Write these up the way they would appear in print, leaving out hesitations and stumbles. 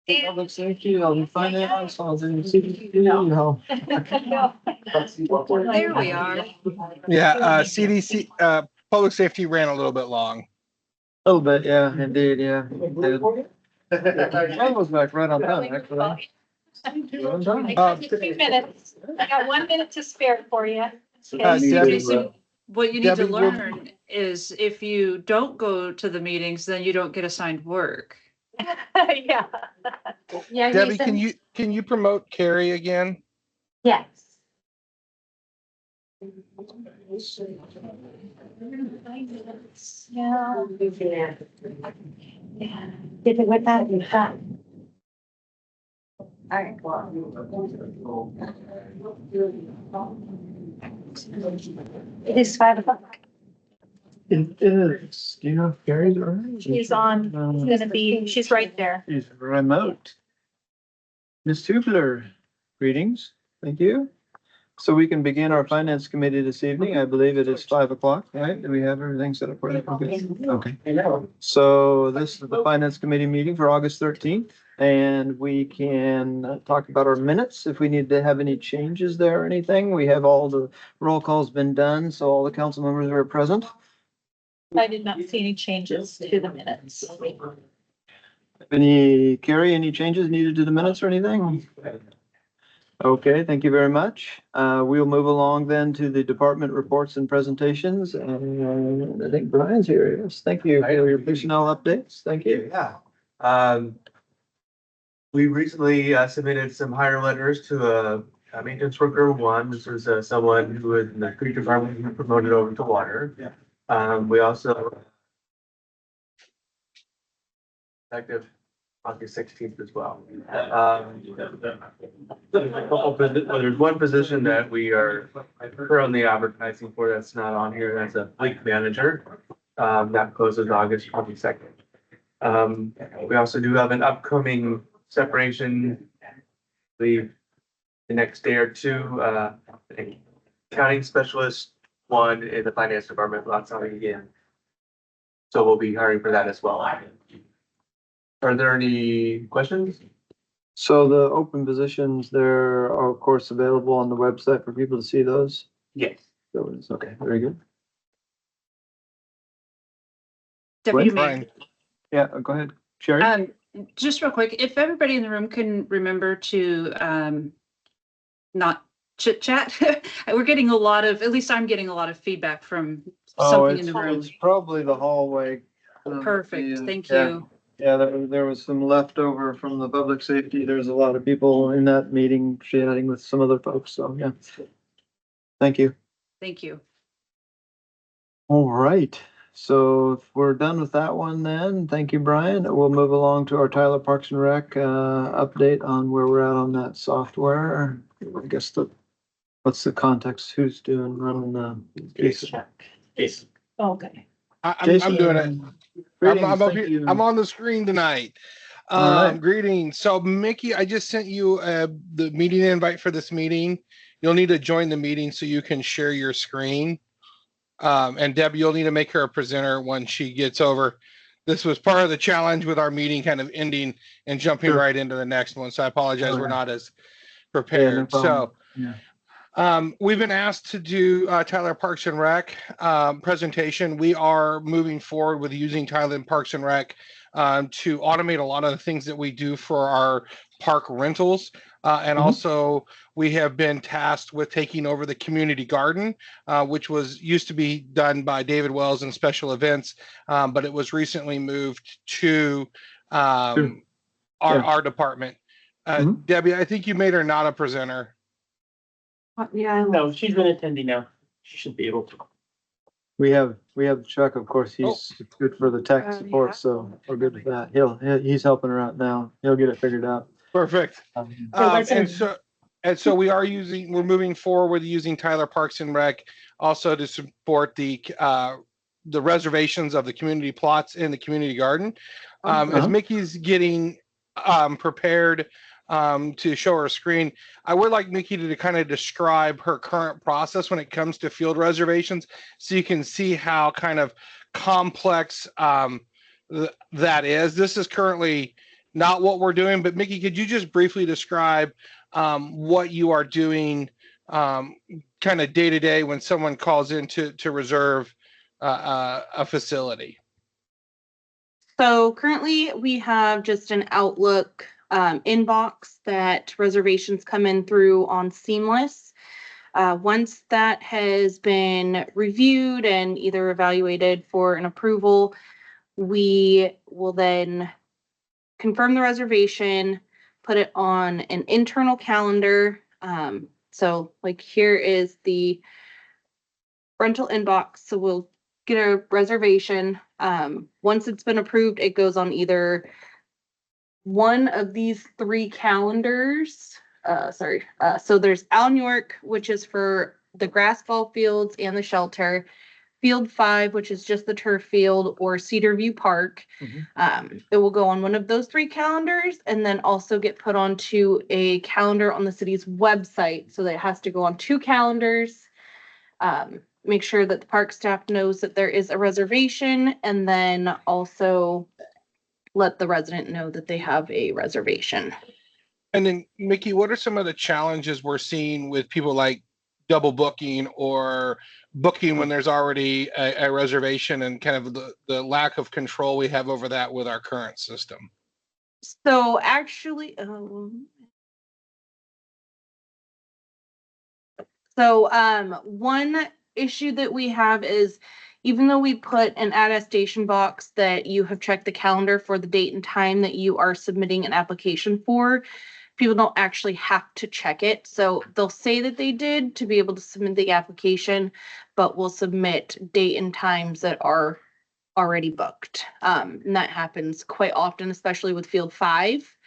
Public safety, I'll do finance, I'll do CDC, There we are. Yeah, CDC, public safety ran a little bit long. A little bit, yeah, indeed, yeah. That was back right on time, actually. I got a few minutes. I got 1 minute to spare for you. Jason, what you need Debbie, to learn is if you don't go to the meetings, then you don't get assigned work. Yeah. Yeah. Debbie, can you promote Carrie again? Yes. Yeah. Yeah. Did it with that? All right. It is 5 o'clock. It is, do you know if Gary's around? She's she's right there. She's remote. Ms. Tubler, greetings, thank you. So we can begin our finance committee this evening. I believe it is 5 o'clock, right? Do we have everything set up for that? Okay. So this is the finance committee meeting for August 13th. And we can talk about our minutes if we need to have any changes there or anything. We have all the roll calls been done, so all the council members are present. I did not see any changes to the minutes. Carrie, any changes needed to the minutes or anything? Okay, thank you very much. We'll move along then to the department reports and presentations. And I think Brian's here. Yes, thank you for your personnel updates. Thank you. Yeah. We recently submitted some hire letters to a maintenance worker one. This was someone who was in the street department who promoted over to water. Yeah. We also effective August 16th as well. There's one position that we are currently advertising for that's not on here. That's a fleet manager. That closes August 22nd. We also do have an upcoming separation, the next day or two, accounting specialist one in the finance department, lots of again. So we'll be hiring for that as well. Are there any questions? So the open positions, there are of course available on the website for people to see those. Yes. So it's okay, very good. Deputy Brian. Mayor. Yeah, go ahead, Sherry. Just real quick, if everybody in the room can remember to not chit chat. We're getting a lot of, at least I'm getting a lot of feedback from something in the room. It's probably the hallway. Perfect, thank yeah. you. Yeah, there was some leftover from the public safety. There's a lot of people in that meeting chatting with some other folks, so yeah. Thank you. Thank you. All right, so if we're done with that one then, thank you, Brian. We'll move along to our Tyler Parks and Rec update on where we're at on that software. I guess what's the context? Who's running the case? Yes. Okay. I'm doing it. I'm up here. you. I'm on the screen tonight. All right. Greetings. So Mickey, I just sent you the meeting invite for this meeting. You'll need to join the meeting so you can share your screen. And Deb, you'll need to make her a presenter when she gets over. This was part of the challenge with our meeting kind of ending and jumping right into the next one. So I apologize. We're not as prepared. We've been asked to do Tyler Parks and Rec presentation. We are moving forward with using Tyler Parks and Rec to automate a lot of the things that we do for our park rentals. And also we have been tasked with taking over the community garden, which used to be done by David Wells in special events, but it was recently moved to our department. Debbie, I think you made her not a presenter. Yeah. No, she's been attending now. She should be able to. We have Chuck, of course, he's good for the tech support, so we're good with that. He's helping her out now. He'll get it figured out. Perfect. And so we're moving forward with using Tyler Parks and Rec also to support the reservations of the community plots in the community garden. As Mickey's getting prepared to show her screen, I would like Mickey to kind of describe her current process when it comes to field reservations, so you can see how kind of complex that is. This is currently not what we're doing. But Mickey, could you just briefly describe what you are doing kind of day to day when someone calls in to reserve a facility? So currently we have just an Outlook inbox that reservations come in through on Seamless. Once that has been reviewed and either evaluated for an approval, we will then confirm the reservation, put it on an internal calendar. So like here is the rental inbox. So we'll get a reservation. Once it's been approved, it goes on either one of these three calendars. So there's Al York, which is for the grass ball fields and the shelter. Field 5, which is just the turf field, or Cedar View Park. It will go on one of those three calendars and then also get put onto a calendar on the city's website. So that it has to go on two calendars. Make sure that the park staff knows that there is a reservation, and then also let the resident know that they have a reservation. And then, Mickey, what are some of the challenges we're seeing with people like double booking or booking when there's already a reservation, and kind of the lack of control we have over that with our current system? So actually, one issue that we have is, even though we put an attestation box that you have checked the calendar for the date and time that you are submitting an application for, people don't actually have to check it. So they'll say that they did to be able to submit the application, but will submit date and times that are already booked. And that happens quite often, especially with Field 5.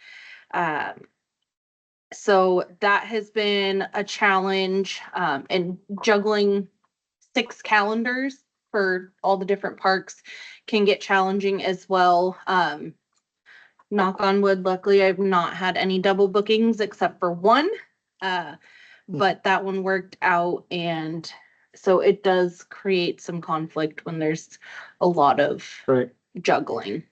So that has been a challenge, and juggling 6 calendars for all the different parks can get challenging as well. Knock on wood, luckily I've not had any double bookings except for one, but that one worked out, and so it does create some conflict when there's a lot of juggling.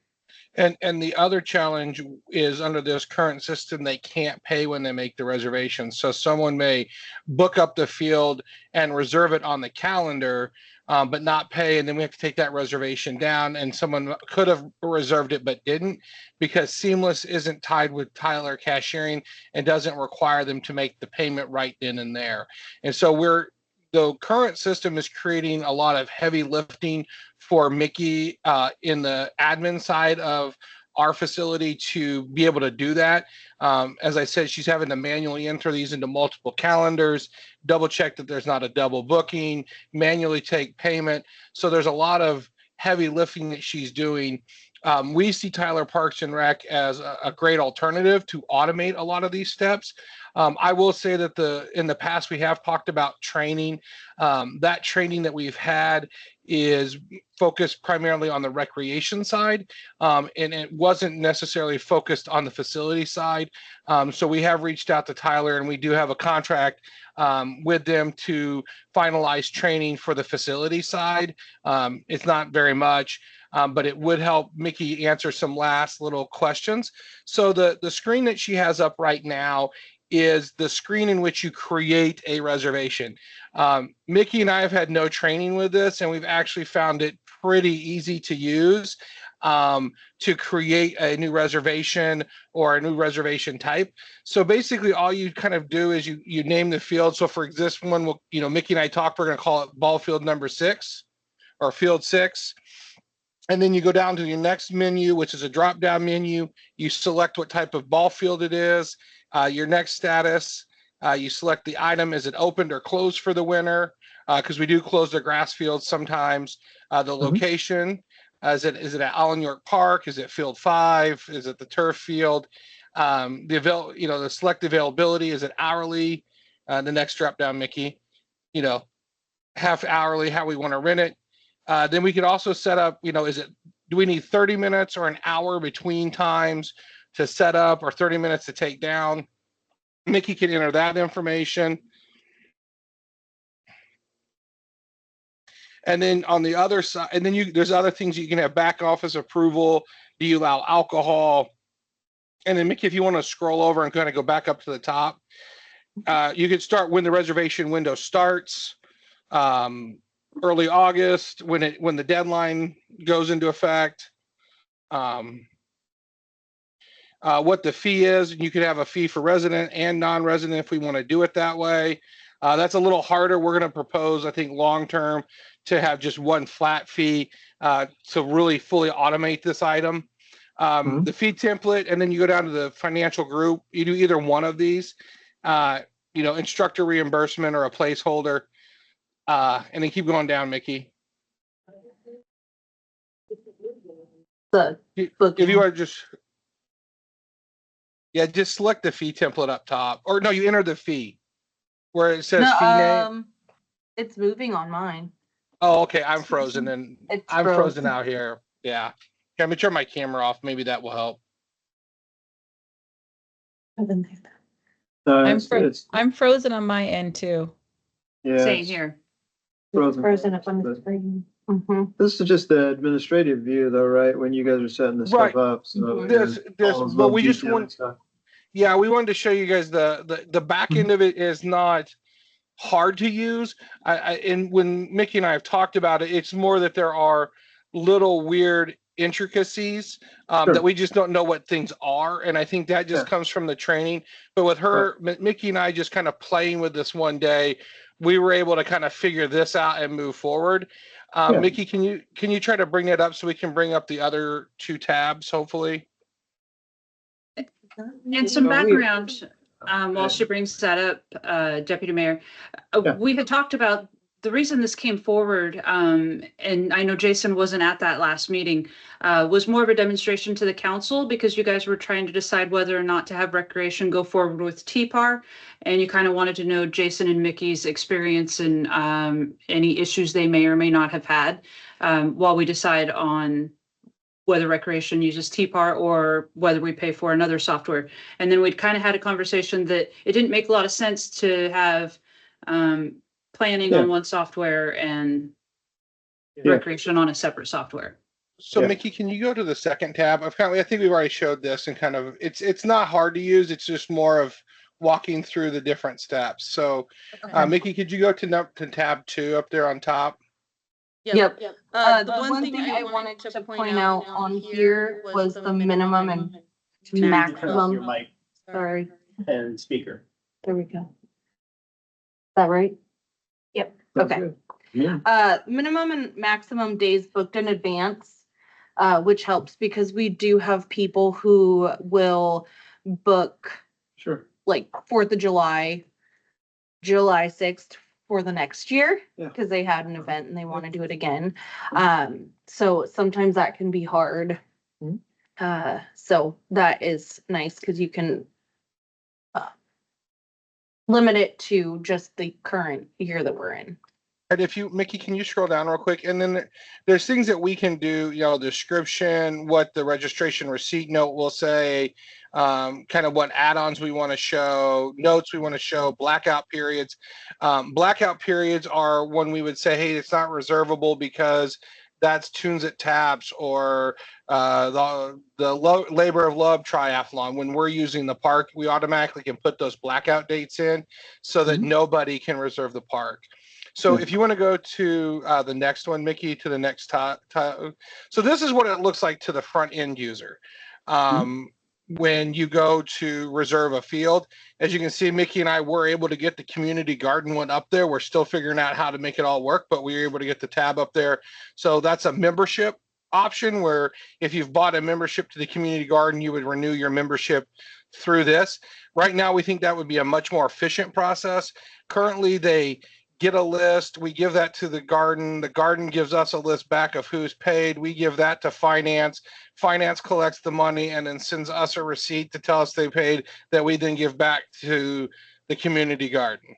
And the other challenge is, under this current system, they can't pay when they make the reservation. So someone may book up the field and reserve it on the calendar, but not pay, and then we have to take that reservation down. And someone could have reserved it but didn't, because Seamless isn't tied with Tyler Cashiering and doesn't require them to make the payment right then and there. And so the current system is creating a lot of heavy lifting for Mickey in the admin side of our facility to be able to do that. As I said, she's having to manually enter these into multiple calendars, double check that there's not a double booking, manually take payment. So there's a lot of heavy lifting that she's doing. We see Tyler Parks and Rec as a great alternative to automate a lot of these steps. I will say that in the past we have talked about training. That training that we've had is focused primarily on the recreation side, and it wasn't necessarily focused on the facility side. So we have reached out to Tyler, and we do have a contract with them to finalize training for the facility side. It's not very much, but it would help Mickey answer some last little questions. So the screen that she has up right now is the screen in which you create a reservation. Mickey and I have had no training with this, and we've actually found it pretty easy to use to create a new reservation or a new reservation type. So basically all you kind of do is you name the field. So for this one, Mickey and I talked, we're going to call it ball field number 6 or field 6. And then you go down to your next menu, which is a drop-down menu. You select what type of ball field it is, your next status. You select the item. Is it opened or closed for the winter? Because we do close the grass fields sometimes. The location. Is it at Allen York Park? Is it Field 5? Is it the turf field? The select availability. Is it hourly? The next drop-down, Mickey. Half hourly, how we want to rent it. Then we could also set up, do we need 30 minutes or an hour between times to set up, or 30 minutes to take down? Mickey can enter that information. And then on the other side, and then there's other things you can have: back office approval. Do you allow alcohol? And then Mickey, if you want to scroll over and kind of go back up to the top, you could start when the reservation window starts, early August, when the deadline goes into effect, what the fee is. You could have a fee for resident and non-resident if we want to do it that way. That's a little harder. We're going to propose, I think, long-term to have just one flat fee to really fully automate this item. The fee template, and then you go down to the financial group. You do either one of these, instructor reimbursement or a placeholder, and then keep going down, Mickey. If you are just select the fee template up top, or no, you enter the fee where it says fee name. It's moving on mine. Oh, okay. I'm frozen and I'm frozen. frozen out here. Yeah. Okay, I'm gonna turn my camera off. Maybe that will help. I'm frozen on my end too. Yeah. Same here. Frozen up on the screen. This is just the administrative view though, right? When you guys are setting this Right. stuff up. So There's, all those but little we just details and want, stuff. yeah, we wanted to show you guys the back end of it is not hard to use. And when Mickey and I have talked about it, it's more that there are little weird intricacies Sure. that we just don't know what things are. And I think that just comes from the training. But with her, Mickey and I just kind of playing with this one day, we were able to kind of figure this out and move forward. Mickey, can you try to bring that up so we can bring up the other two tabs, hopefully? And some background, while she brings that up, Deputy Mayor. We had talked about the reason this came forward, and I know Jason wasn't at that last meeting, was more of a demonstration to the council because you guys were trying to decide whether or not to have recreation go forward with TPAR. And you kind of wanted to know Jason and Mickey's experience and any issues they may or may not have had while we decide on whether recreation uses TPAR or whether we pay for another software. And then we'd kind of had a conversation that it didn't make a lot of sense to have planning on one software and recreation on a separate software. So Mickey, can you go to the second tab? I think we've already showed this and kind of, it's not hard to use. It's just more of walking through the different steps. So Mickey, could you go to tab 2 up there on top? Yep. The one thing I wanted to point out on here was the minimum and maximum. Mic Sorry, and speaker. there we go. Is that right? Yep, okay. Minimum and maximum days booked in advance, which helps because we do have people who will book Sure. like 4th of July, July 6th for the next year Yeah. because they had an event and they want to do it again. So sometimes that can be hard. So that is nice because you can limit it to just the current year that we're in. And if you, Mickey, can you scroll down real quick? And then there's things that we can do, description, what the registration receipt note will say, kind of what add-ons we want to show, notes we want to show, blackout periods. Blackout periods are when we would say, hey, it's not reservable because that's Tunes at Taps or the Labor of Love Triathlon. When we're using the park, we automatically can put those blackout dates in so that nobody can reserve the park. So if you want to go to the next one, Mickey, to the next tab. So this is what it looks like to the front end user. When you go to reserve a field, as you can see, Mickey and I were able to get the community garden one up there. We're still figuring out how to make it all work, but we were able to get the tab up there. So that's a membership option where if you've bought a membership to the community garden, you would renew your membership through this. Right now, we think that would be a much more efficient process. Currently, they get a list, we give that to the garden gives us a list back of who's paid, we give that to finance collects the money and then sends us a receipt to tell us they paid that we then give back to the community garden.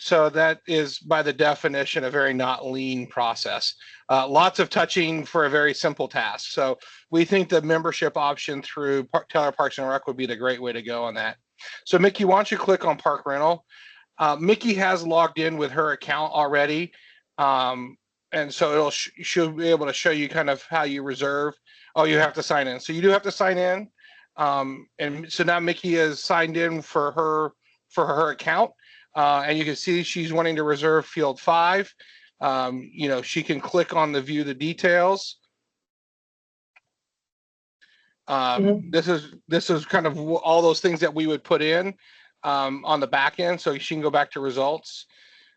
So that is by the definition a very not lean process. Lots of touching for a very simple task. So we think the membership option through Taylor Parks and Rec would be the great way to go on that. So Mickey, why don't you click on park rental? Mickey has logged in with her account already. And so she'll be able to show you kind of how you reserve. Oh, you have to sign in. So you do have to sign in. And so now Mickey is signed in for her account. And you can see she's wanting to reserve field 5. She can click on the view the details. This is kind of all those things that we would put in on the back end, so she can go back to results.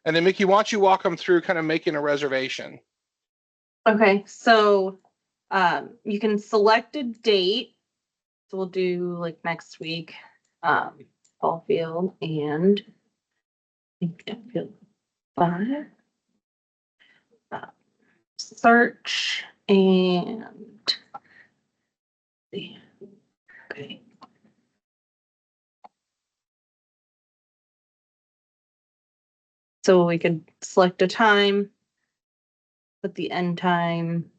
And then Mickey, why don't you walk them through kind of making a reservation? Okay, so you can select a date. So we'll do like next week, fall field and I think field 5. Search and okay. So we could select a time, put the end time.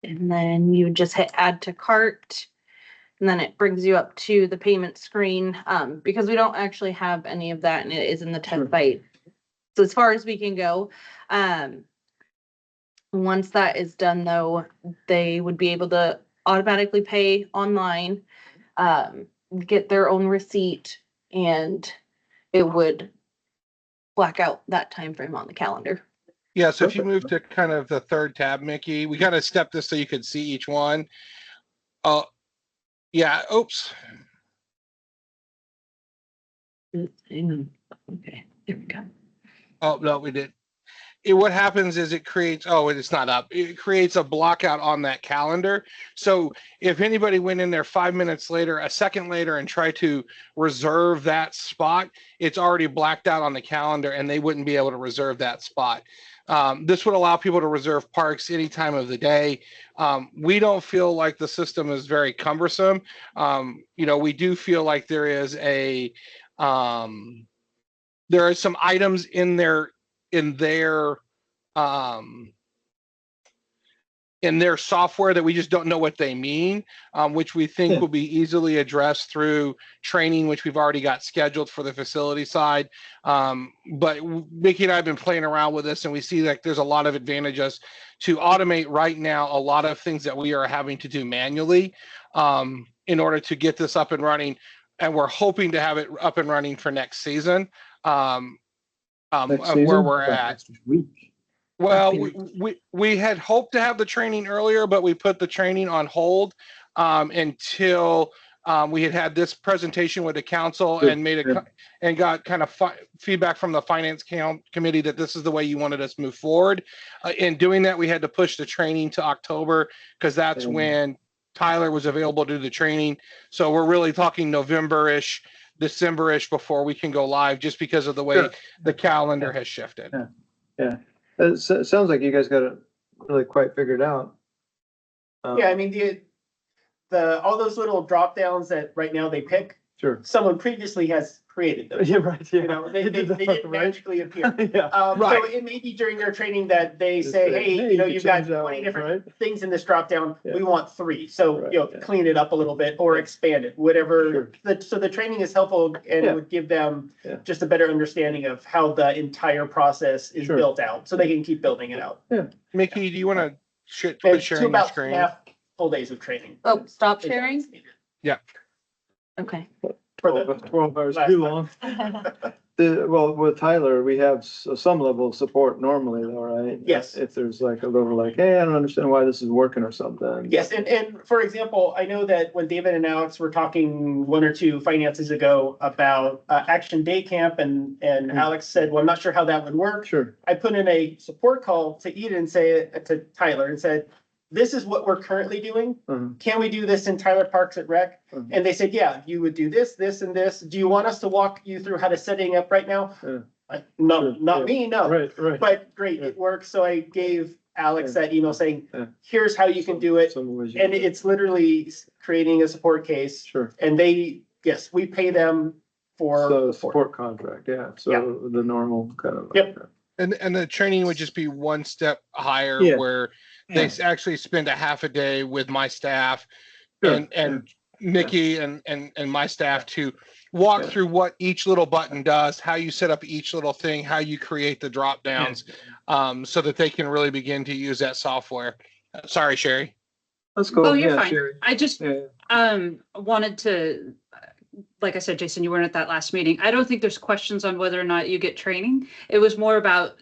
And then you just hit add to cart. And then it brings you up to the payment screen, because we don't actually have any of that and it is in the test site. So as far as we can go, once that is done though, they would be able to automatically pay online, get their own receipt, and it would black out that time frame on the calendar. Yeah, so if you move to kind of the third tab, Mickey, we kind of stepped this so you could see each one. Yeah, oops. Okay, there we go. Oh, no, we did. What happens is it creates, it's not up. It creates a blockout on that calendar. So if anybody went in there 5 minutes later, a second later, and tried to reserve that spot, it's already blacked out on the calendar and they wouldn't be able to reserve that spot. This would allow people to reserve parks any time of the day. We don't feel like the system is very cumbersome. We do feel like there are some items in their software that we just don't know what they mean, which we think will be easily addressed through training, which we've already got scheduled for the facility side. But Mickey and I have been playing around with this, and we see that there's a lot of advantages to automate right now a lot of things that we are having to do manually in order to get this up and running. And we're hoping to have it up and running for next season. Where we're at. Well, we had hoped to have the training earlier, but we put the training on hold until we had this presentation with the council and got kind of feedback from the finance committee that this is the way you wanted us to move forward. In doing that, we had to push the training to October because that's when Tyler was available to do the training. So we're really talking November-ish, December-ish before we can go live, just because of the way the calendar has shifted. Yeah. It sounds like you guys got it really quite figured out. Yeah, I mean, the all those little drop downs that right now they pick, Sure. someone previously has created those. Yeah, right. Yeah. You know, they didn't magically appear. Yeah. So it may be during their training that they say, hey, you've got 20 different things in this drop down. Yeah. We want 3. So, clean it up a little bit or expand it, whatever. Sure. So the training is helpful and it would give them just a better understanding of how the entire process is built out so they can keep building it out. Yeah. Mickey, do you want to quit It's sharing your about screen? 2.5 full days of training. Oh, stop sharing? Yeah. Okay. For the 12 hours last too time. long. Well, with Tyler, we have some level of support normally though, right? Yes. If there's like a little like, hey, I don't understand why this is working or something. Yes, and for example, I know that when David and Alex were talking 1 or 2 finances ago about Action Day Camp and Alex said, well, I'm not sure how that would work. Sure. I put in a support call to Eden to Tyler and said, this is what we're currently doing. Can we do this in Tyler Parks at Rec? And they said, yeah, you would do this, this, and this. Do you want us to walk you through how to setting up right now? No, not me, no. Right. But great, it works. So I gave Alex that email saying, here's how you can do it. And it's literally creating a support case. Sure. And we pay them for So support contract, So the normal kind of. Yep. And the training would just be one step higher where they actually spend a half a day with my staff and Mickey and my staff to walk through what each little button does, how you set up each little thing, how you create the drop downs, so that they can really begin to use that software. Sorry, Sherry. Let's go. Oh, you're Yeah, fine. Sherry. I just Yeah. wanted to, like I said, Jason, you weren't at that last meeting. I don't think there's questions on whether or not you get training. It was more about,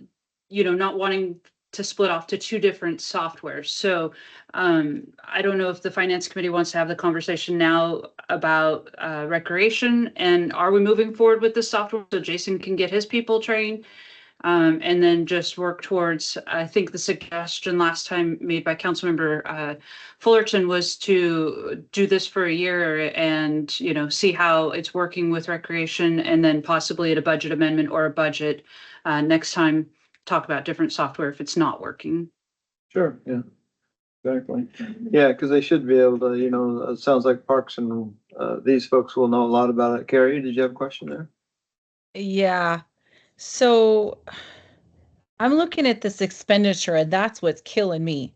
not wanting to split off to two different softwares. So I don't know if the finance committee wants to have the conversation now about recreation, and are we moving forward with this software so Jason can get his people trained? And then just work towards, I think the suggestion last time made by Councilmember Fullerton was to do this for a year and, see how it's working with recreation, and then possibly at a budget amendment or a budget next time, talk about different software if it's not working. Sure, yeah. Exactly. Yeah, because they should be able to, it sounds like Parks and these folks will know a lot about it. Carrie, did you have a question there? Yeah. So I'm looking at this expenditure and that's what's killing me.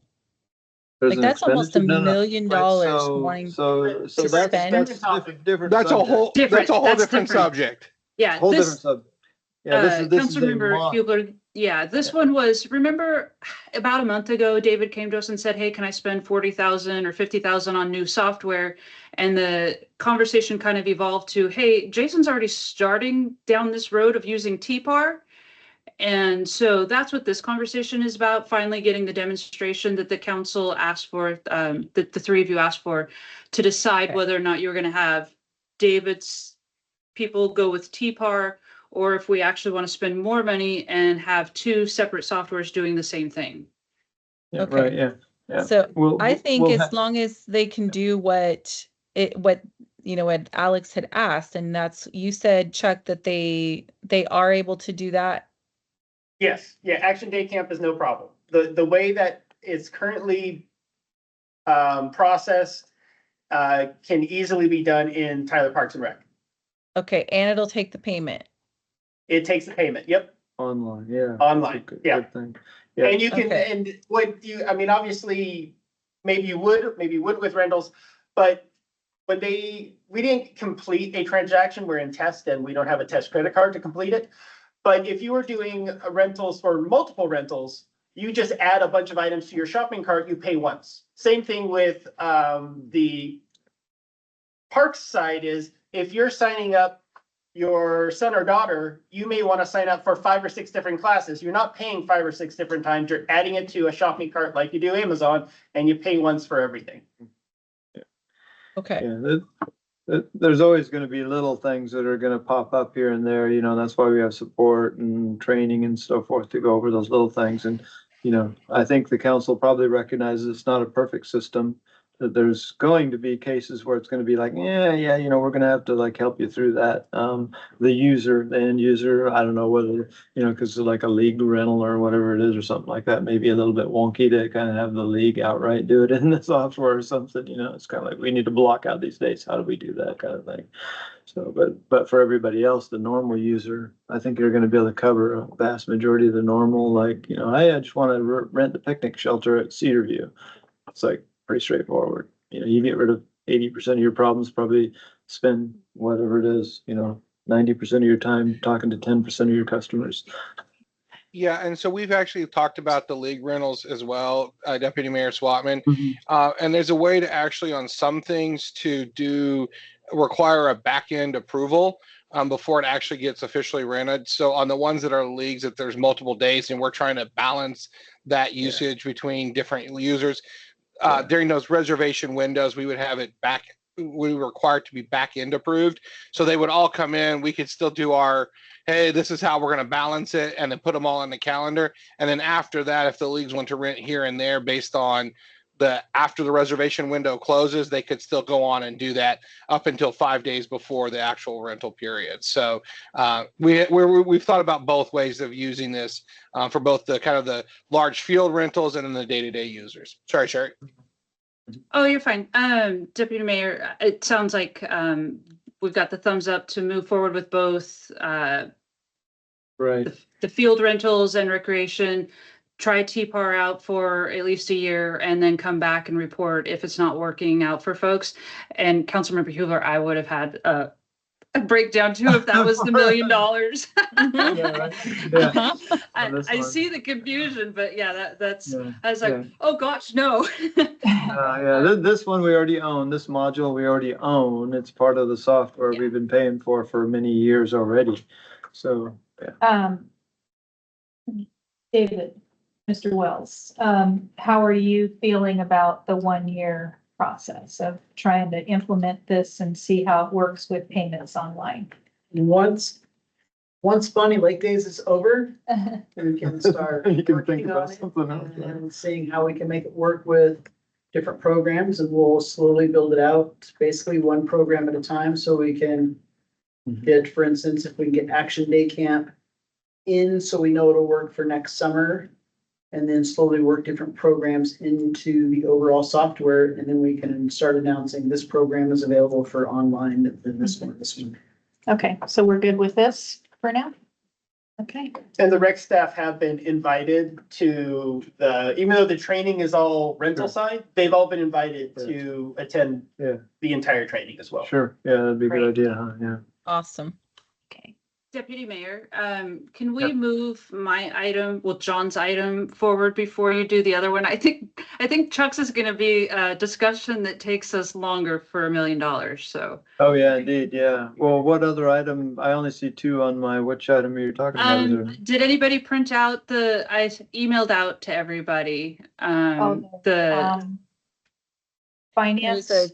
There's Like an that's almost $1 expenditure? No, no. million Right, wanting. So to that's spend. different That's a subject. whole, Different, that's a whole that's different different. subject. Yeah, Whole different this, subject. Yeah, this is a Councilmember mock. Hubler, yeah, this one was, remember about a month ago, David came to us and said, hey, can I spend 40,000 or 50,000 on new software? And the conversation kind of evolved to, hey, Jason's already starting down this road of using TPAR. And so that's what this conversation is about, finally getting the demonstration that the council asked for, that the three of you asked for, to decide whether or not you're going to have David's people go with TPAR, or if we actually want to spend more money and have two separate softwares doing the same thing. Yeah, Okay. right, yeah. Yeah. So I think we'll as long as they can do what Alex had asked, and that's, you said, Chuck, that they are able to do that. Yes, yeah, Action Day Camp is no problem. The way that it's currently processed can easily be done in Tyler Parks and Rec. Okay, and it'll take the payment. It takes the payment, yep, online, yeah. online, yeah. Good thing. Yeah. And you can, Okay. and what you, I mean, obviously, maybe you would with rentals, but when we didn't complete a transaction, we're in test and we don't have a test credit card to complete it. But if you were doing rentals for multiple rentals, you just add a bunch of items to your shopping cart, you pay once. Same thing with the parks side is, if you're signing up your son or daughter, you may want to sign up for 5 or 6 different classes. You're not paying 5 or 6 different times. You're adding it to a shopping cart like you do Amazon, and you pay once for everything. Okay. Yeah, there's always going to be little things that are going to pop up here and there, that's why we have support and training and so forth to go over those little things. And, I think the council probably recognizes it's not a perfect system, that there's going to be cases where it's going to be like, yeah, we're going to have to like help you through that. The end user, I don't know whether, because like a league rental or whatever it is or something like that, maybe a little bit wonky to kind of have the league outright do it in the software or something, it's kind of like, we need to block out these dates. How do we do that kind of thing? So, but for everybody else, the normal user, I think you're going to be able to cover a vast majority of the normal, like, I just want to rent the picnic shelter at Cedar View. It's like pretty straightforward. You get rid of 80% of your problems, probably spend whatever it is, 90% of your time talking to 10% of your customers. Yeah, and so we've actually talked about the league rentals as well, Deputy Mayor Swatman. And there's a way to actually, on some things, to require a back-end approval before it actually gets officially rented. So on the ones that are leagues, that there's multiple days and we're trying to balance that usage between different users. During those reservation windows, we would have it back. We were required to be back end approved. So they would all come in. We could still do our, hey, this is how we're going to balance it, and then put them all on the calendar. And then after that, if the leagues want to rent here and there based on after the reservation window closes, they could still go on and do that up until 5 days before the actual rental period. So we've thought about both ways of using this for both the kind of the large field rentals and then the day-to-day users. Sorry, Sherry. Oh, you're fine. Deputy Mayor, it sounds like we've got the thumbs up to move forward with both Right. the field rentals and recreation. Try TPAR out for at least a year and then come back and report if it's not working out for folks. And Councilmember Hubler, I would have had a breakdown too, if that was the $1 million. Mhm. Yeah, right. Yeah. Uh-huh. this I one. see the confusion, but yeah, that's, Yeah, I was like, yeah. oh gosh, no. Yeah, this one we already own, this module we already own. It's part of the software Yeah. we've been paying for many years already. So, yeah. David, Mr. Wells, how are you feeling about the 1 year process of trying to implement this and see how it works with payments online? Once Bonney Lake Days is over, we can start You can working think about on it something else, right? and seeing how we can make it work with different programs, and we'll slowly build it out, basically one program at a time, so we can Mhm. get, for instance, if we can get Action Day Camp in, so we know it'll work for next summer, and then slowly work different programs into the overall software, and then we can start announcing this program is available for online, then this one. Okay, so we're good with this for now? Okay. And the rec staff have been invited to even though the training is all rental Sure. side, they've all been invited to attend Yeah. the entire training as well. Sure, yeah, that'd be a good Great. idea, huh? Yeah. Awesome. Okay. Deputy Mayor, can we Yep. move my item, well, John's item forward before you do the other one? I think Chuck's is gonna be a discussion that takes us longer for $1 million, so. Oh, yeah, indeed, yeah. Well, what other item? I only see two on my, which item are you talking about? Is there? Did anybody print out I emailed out to everybody, the, Um, There's Finance, a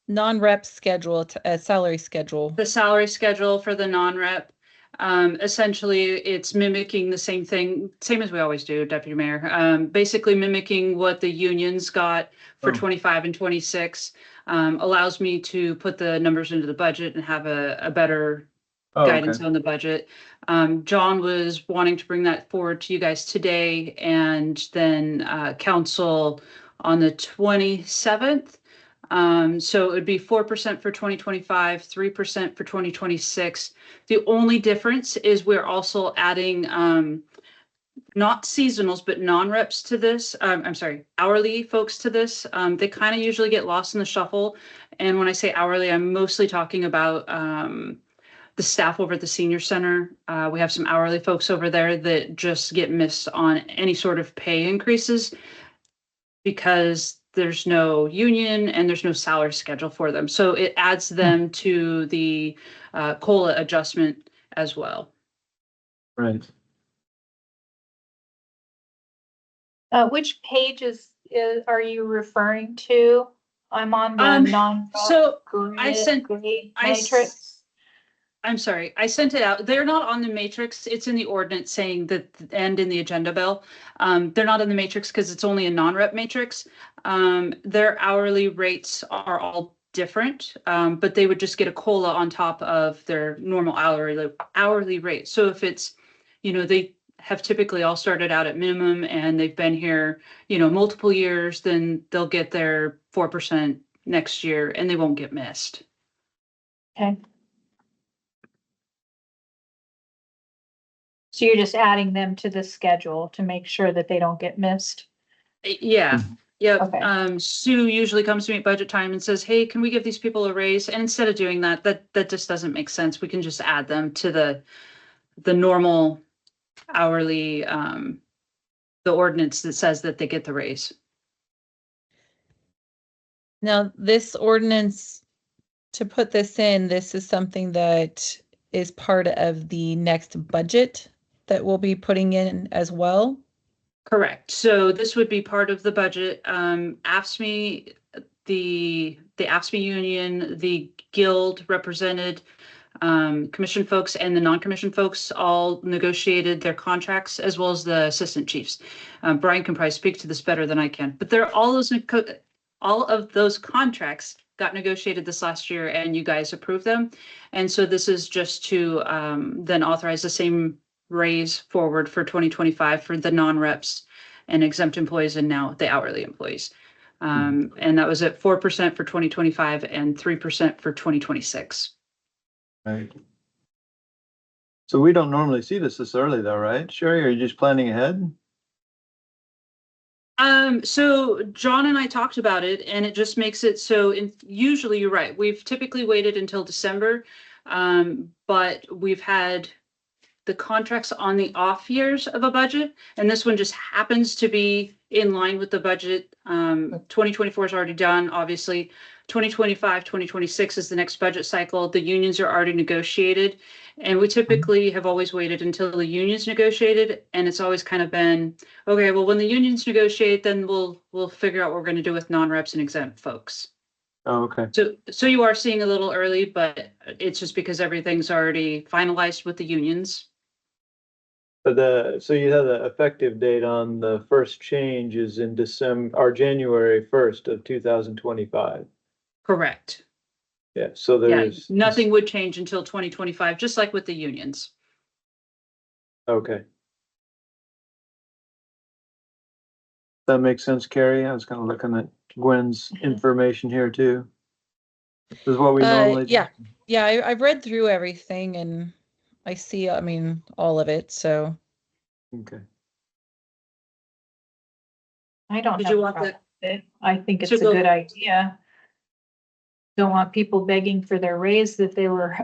non-rep schedule, a salary schedule. the salary schedule for the non-rep? Essentially, it's mimicking the same thing, same as we always do, Deputy Mayor. Basically mimicking what the unions got for Oh. 25 and 26. Allows me to put the numbers into the budget and have a better Oh, guidance okay. on the budget. John was wanting to bring that forward to you guys today, and then council on the 27th. So it would be 4% for 2025, 3% for 2026. The only difference is we're also adding not seasonals, but non-reps to this. I'm sorry, hourly folks to this. They kind of usually get lost in the shuffle. And when I say hourly, I'm mostly talking about the staff over at the senior center. We have some hourly folks over there that just get missed on any sort of pay increases because there's no union and there's no salary schedule for them. So it adds them to the COLA adjustment as well. Right. which page are you referring to? I'm on the So I non-grid sent- matrix. I'm sorry, I sent it out. They're not on the matrix. It's in the ordinance saying that, and in the agenda bill. They're not in the matrix because it's only a non-rep matrix. Their hourly rates are all different, but they would just get a COLA on top of their normal hourly rate. So if it's, they have typically all started out at minimum and they've been here, multiple years, then they'll get their 4% next year and they won't get missed. Okay. So you're just adding them to the schedule to make sure that they don't get missed? Yeah. Yep. Okay. Sue usually comes to me at budget time and says, hey, can we give these people a raise? And instead of doing that just doesn't make sense. We can just add them to the normal hourly, the ordinance that says that they get the raise. Now, this ordinance, to put this in, this is something that is part of the next budget that we'll be putting in as well. Correct. So this would be part of the budget. AFSCME, the AFSCME union, the guild represented, commission folks and the non-commission folks all negotiated their contracts, as well as the assistant chiefs. Brian can probably speak to this better than I can, but all of those contracts got negotiated this last year and you guys approved them. And so this is just to then authorize the same raise forward for 2025 for the non-reps and exempt employees and now the hourly employees. And that was at 4% for 2025 and 3% for 2026. Right. So we don't normally see this early though, right? Sherry, are you just planning ahead? So John and I talked about it and it just makes it so usually you're right. We've typically waited until December. But we've had the contracts on the off years of a budget, and this one just happens to be in line with the budget. 2024 is already done, obviously. 2025, 2026 is the next budget cycle. The unions are already negotiated, and we typically have always waited until the unions negotiated, and it's always kind of been, okay, well, when the unions negotiate, then we'll figure out what we're going to do with non-reps and exempt folks. Oh, okay. So you are seeing a little early, but it's just because everything's already finalized with the unions. But so you have the effective date on the first change is in December or January 1st of 2025. Correct. Yeah, so Yeah, there's. nothing would change until 2025, just like with the unions. Okay. That makes sense, Carrie. I was kind of looking at Gwen's information here too. This is what we normally. Yeah, yeah, I've read through everything and I see, I mean, all of it, so. Okay. I don't Did have you a want problem the- with it. I think it's So a go- good idea. Don't want people begging for their raise that they were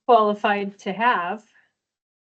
qualified to have.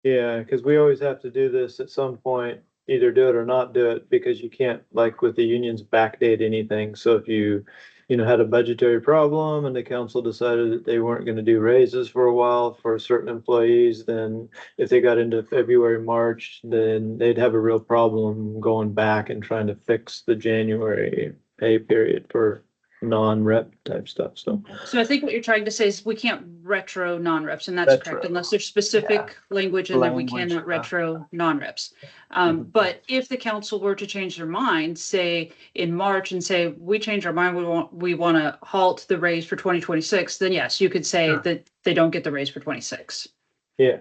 Yeah, because we always have to do this at some point, either do it or not do it, because you can't, like with the unions, backdate anything. So if you had a budgetary problem and the council decided that they weren't gonna do raises for a while for certain employees, then if they got into February, March, then they'd have a real problem going back and trying to fix the January pay period for non-rep type stuff, so. So I think what you're trying to say is we can't retro non-reps, and that's correct, Retro. unless there's specific language in there, we Language, cannot retro non-reps. Mhm. But if the council were to change their mind, say in March and say, we change our mind, we want to halt the raise for 2026, then yes, you could say Sure. that they don't get the raise for 26. Yeah.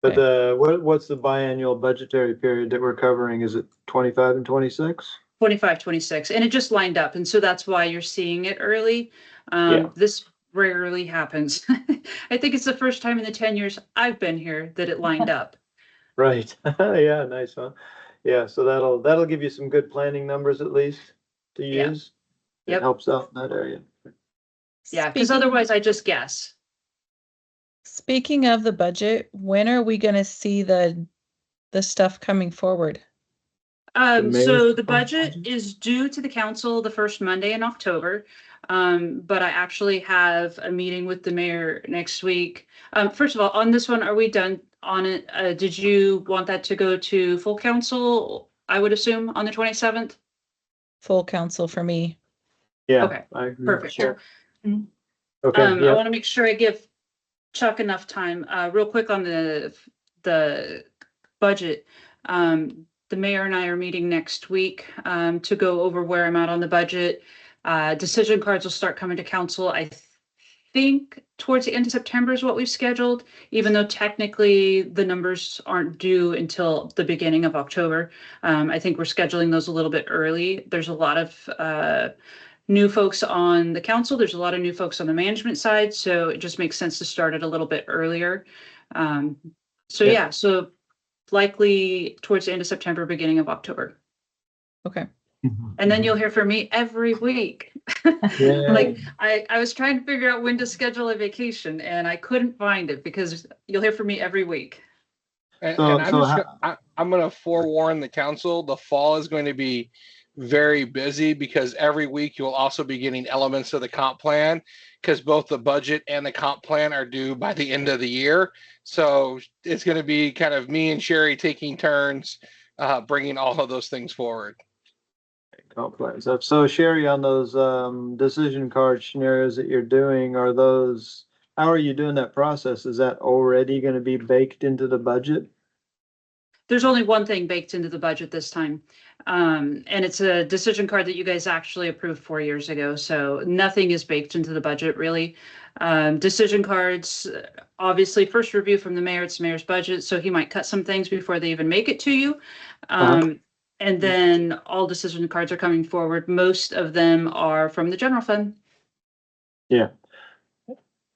But what's the biannual budgetary period that we're covering? Is it 25 and 26? 25, 26, and it just lined up. And so that's why you're seeing it early. Yeah. This rarely happens. I think it's the first time in the 10 years I've been here that it lined up. Right. Yeah, nice, huh? Yeah, so that'll give you some good planning numbers at least to Yeah. use. Yep. It helps out in that area. Yeah, because Speaking- otherwise I just guess. Speaking of the budget, when are we gonna see the stuff coming forward? mayor's So the proposed budget budget? is due to the council the first Monday in October. But I actually have a meeting with the mayor next week. First of all, on this one, are we done on it? Did you want that to go to full council? I would assume on the 27th? Full council for me. Yeah. Okay, I agree. perfect. Sure. Okay, I yeah, want to make sure I give Chuck enough time, real quick on the budget. The mayor and I are meeting next week, to go over where I'm at on the budget. Decision cards will start coming to council. I think towards the end of September is what we've scheduled, even though technically the numbers aren't due until the beginning of October. I think we're scheduling those a little bit early. There's a lot of, new folks on the council. There's a lot of new folks on the management side, so it just makes sense to start it a little bit earlier. Yeah. So likely towards the end of September, beginning of October. Okay. And then you'll hear from me every week. Yeah. Like I was trying to figure out when to schedule a vacation and I couldn't find it because you'll hear from me every week. And, So- and I'm so just, how- I'm gonna forewarn the council, the fall is going to be very busy because every week you'll also be getting elements of the comp plan because both the budget and the comp plan are due by the end of the year. So it's going to be kind of me and Sherry taking turns bringing all of those things forward. Comp plans up. So Sherry, on those decision card scenarios that you're doing, how are you doing that process? Is that already gonna be baked into the budget? There's only one thing baked into the budget this time. And it's a decision card that you guys actually approved 4 years ago. So nothing is baked into the budget really. Decision cards, obviously first review from the mayor, it's the mayor's budget. So he might cut some things before they even make it to you. And then all decision cards are coming forward. Most of them are from the general fund. Yeah.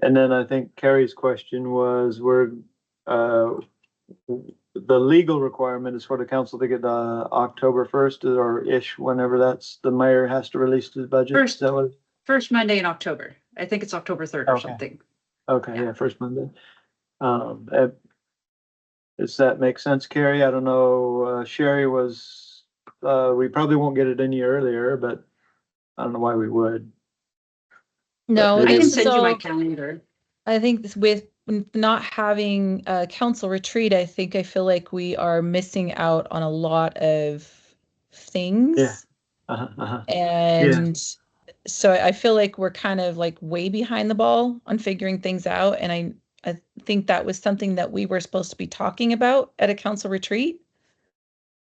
And then I think Carrie's question was, the legal requirement is for the council to get October 1st or ish, whenever the mayor has to release his budget. First. Is that what? First Monday in October. I think it's October 3rd or Okay. something. Okay, yeah, first Monday. Does that make sense, Carrie? I don't know, Sherry was, we probably won't get it any earlier, but I don't know why we would. No, But I it can is- send you my all- calendar. I think with not having a council retreat, I feel like we are missing out on a lot of things. Yeah. Uh-huh. And so I feel like we're kind of like way behind the ball on figuring things out. And I think that was something that we were supposed to be talking about at a council retreat.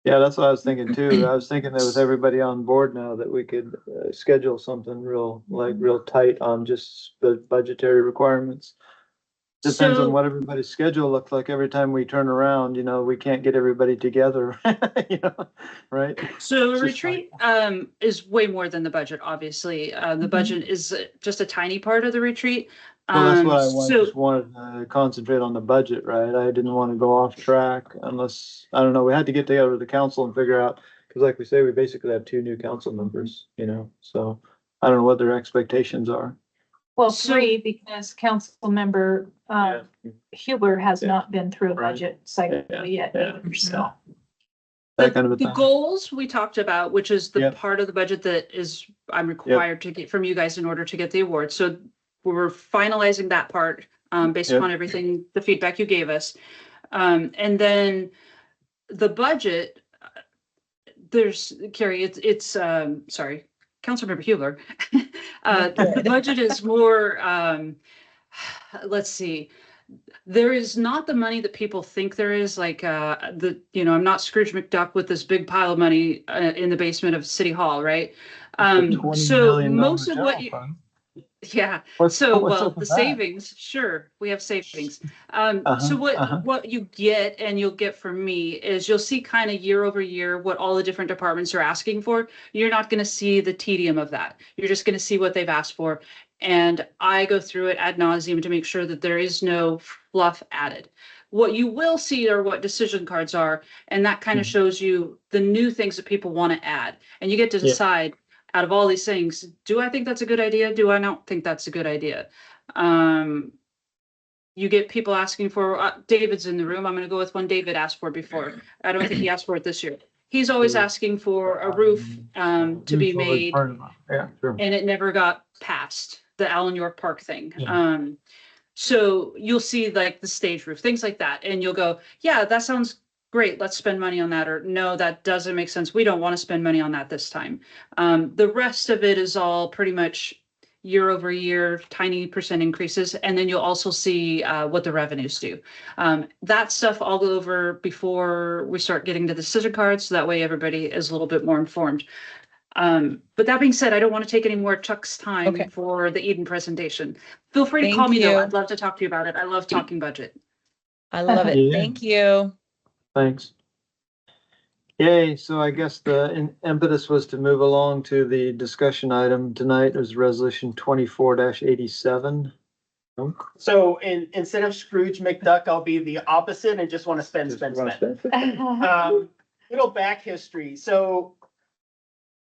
Yeah, that's what I was thinking too. I was thinking that with everybody on board now that we could schedule something real tight on just the budgetary requirements. Depends on So- what everybody's schedule looks like every time we turn around, we can't get everybody together, right? So a It's just retreat is way more than the budget, obviously. The Mhm. budget is just a tiny part of the retreat. Well, that's what I So just wanted to concentrate on the budget, right? I didn't want to go off track unless, I don't know, we had to get together with the council and figure out, because like we say, we basically have 2 new council members, so I don't know what their expectations are. Well, So- 3, because council member, Huber has Yeah. not been through a Right. budget cycle Yeah. yet, Yeah. either, so. That kind of a the thing. goals we talked about, which is the Yep. part of the budget that is I'm required to get from you guys in order to get the award. So we're finalizing that part based Yep. upon everything, the feedback you gave us. And then the budget, there's Carrie, it's sorry, Councilmember Hewler. The budget is more let's see. There is not the money that people think there is, like I'm not Scrooge McDuck with this big pile of money in the basement of City Hall, right? So most of what you, yeah. So, well, the savings, sure, we have savings. So what you get, and you'll get from me, is you'll see kind of year over year what all the different departments are asking for. You're not going to see the tedium of that. You're just going to see what they've asked for. And I go through it ad nauseum to make sure that there is no fluff added. What you will see are what decision cards are, and that kind of shows you the new things that people want to add. And you get to decide out of all these things, do I think that's a good idea? Do I not think that's a good idea? You get people asking for, David's in the room. I'm going to go with one David asked for before. I don't think he asked for it this year. He's always asking for a roof to be made, Yeah, sure. and it never got passed, the Allen York Park thing. Yeah. So you'll see like the stage roof, things like that. And you'll go, yeah, that sounds great. Let's spend money on that. Or no, that doesn't make sense. We don't want to spend money on that this time. The rest of it is all pretty much year over year, tiny percent increases. And then you'll also see what the revenues do. That stuff I'll go over before we start getting to the decision cards. So that way everybody is a little bit more informed. But that being said, I don't want to take any more Chuck's time Okay. for the Eden presentation. Feel free to Thank call me though. you. I'd love to talk to you about it. I love talking budget. I love it. Yeah. Thank you. Thanks. Yay, so I guess the impetus was to move along to the discussion item tonight. It was resolution 24-87. So instead of Scrooge McDuck, I'll be the opposite and just want to spend. Little back history. So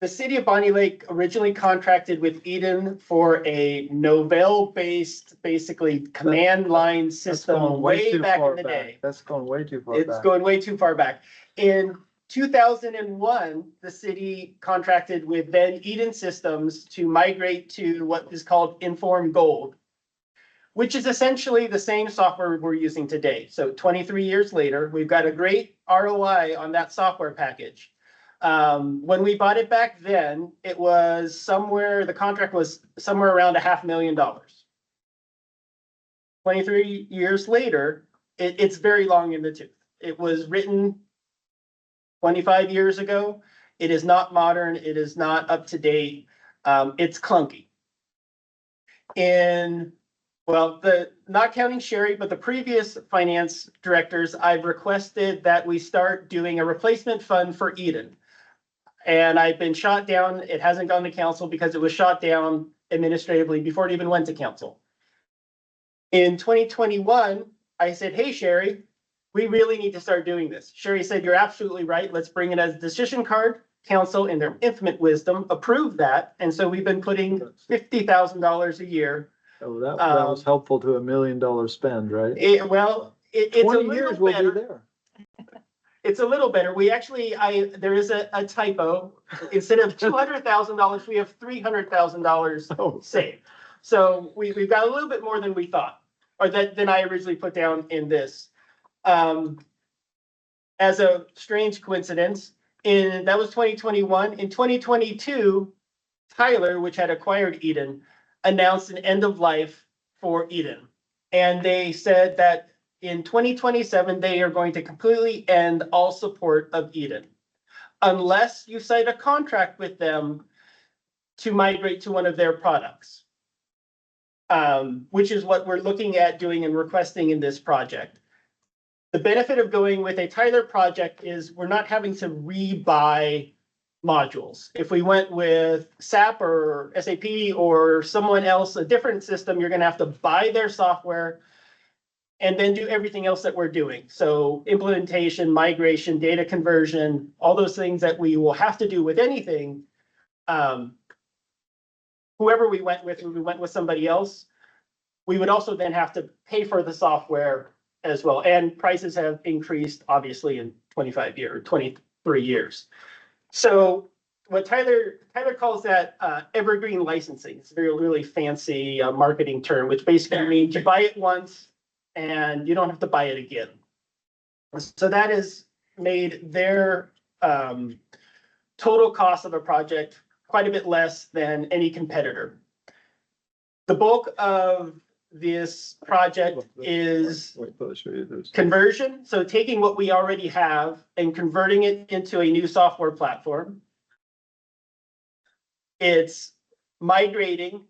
the city of Bonney Lake originally contracted with Eden for a Novell-based, basically command line system way back in the day. That's going way too far back. It's going way too far back. In 2001, the city contracted with then Eden Systems to migrate to what is called Inform Gold, which is essentially the same software we're using today. So 23 years later, we've got a great ROI on that software package. When we bought it back then, it was the contract was somewhere around $500,000. 23 years later, it's very long in the tooth. It was written 25 years ago. It is not modern. It is not up to date. It's clunky. Not counting Sherry, but the previous finance directors, I've requested that we start doing a replacement fund for Eden. And I've been shot down. It hasn't gone to council because it was shot down administratively before it even went to council. In 2021, I said, hey, Sherry, we really need to start doing this. Sherry said, you're absolutely right. Let's bring it as a decision card. Council, in their infinite wisdom, approved that. And so we've been putting $50,000 a year Oh, that was helpful to $1 million spend, right? It's a 20 little years we'll be better. there. It's a little better. We actually, there is a typo. Instead of $200,000, we have $300,000 Oh. saved. So we've got a little bit more than we thought, or than I originally put down in this. As a strange coincidence, that was 2021. In 2022, Tyler, which had acquired Eden, announced an end of life for Eden. And they said that in 2027, they are going to completely end all support of Eden, unless you sign a contract with them to migrate to one of their products, which is what we're looking at doing and requesting in this project. The benefit of going with a Tyler project is we're not having to rebuy modules. If we went with SAP or SAP or someone else, a different system, you're going to have to buy their software and then do everything else that we're doing. So implementation, migration, data conversion, all those things that we will have to do with anything. Whoever we went with, if we went with somebody else, we would also then have to pay for the software as well. And prices have increased, obviously, in 23 years. So what Tyler calls that evergreen licensing. It's a really fancy marketing term, which basically means you buy it once and you don't have to buy it again. So that has made their total cost of a project quite a bit less than any competitor. The bulk of this project is conversion. So taking what we already have and converting it into a new software platform. It's migrating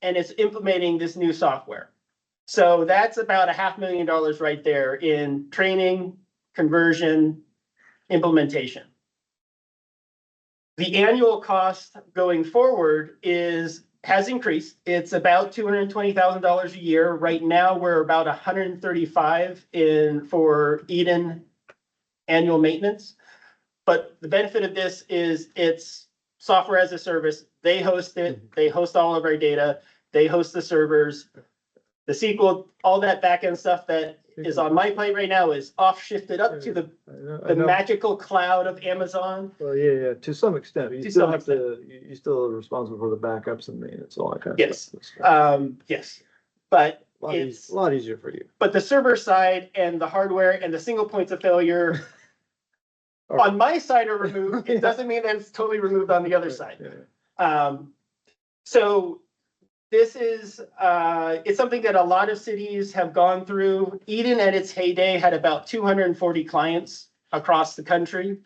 and it's implementing this new software. So that's about $500,000 right there in training, conversion, implementation. The annual cost going forward has increased. It's about $220,000 a year. Right now, we're about $135,000 for Eden annual maintenance. But the benefit of this is it's software as a service. They host it. They host all of our data. They host the servers. The SQL, all that backend stuff that is on my plate right now is shifted up to the magical cloud of Amazon. Well, yeah, to some extent. You To still some have you still are responsible for the backups and maintenance, all that kind of stuff. Yes, but It's a lot easier for you. But the server side and the hardware and the single points of failure on my side are removed. It doesn't mean that it's totally removed on the other side. So this is, it's something that a lot of cities have gone through. Eden at its heyday had about 240 clients across the country.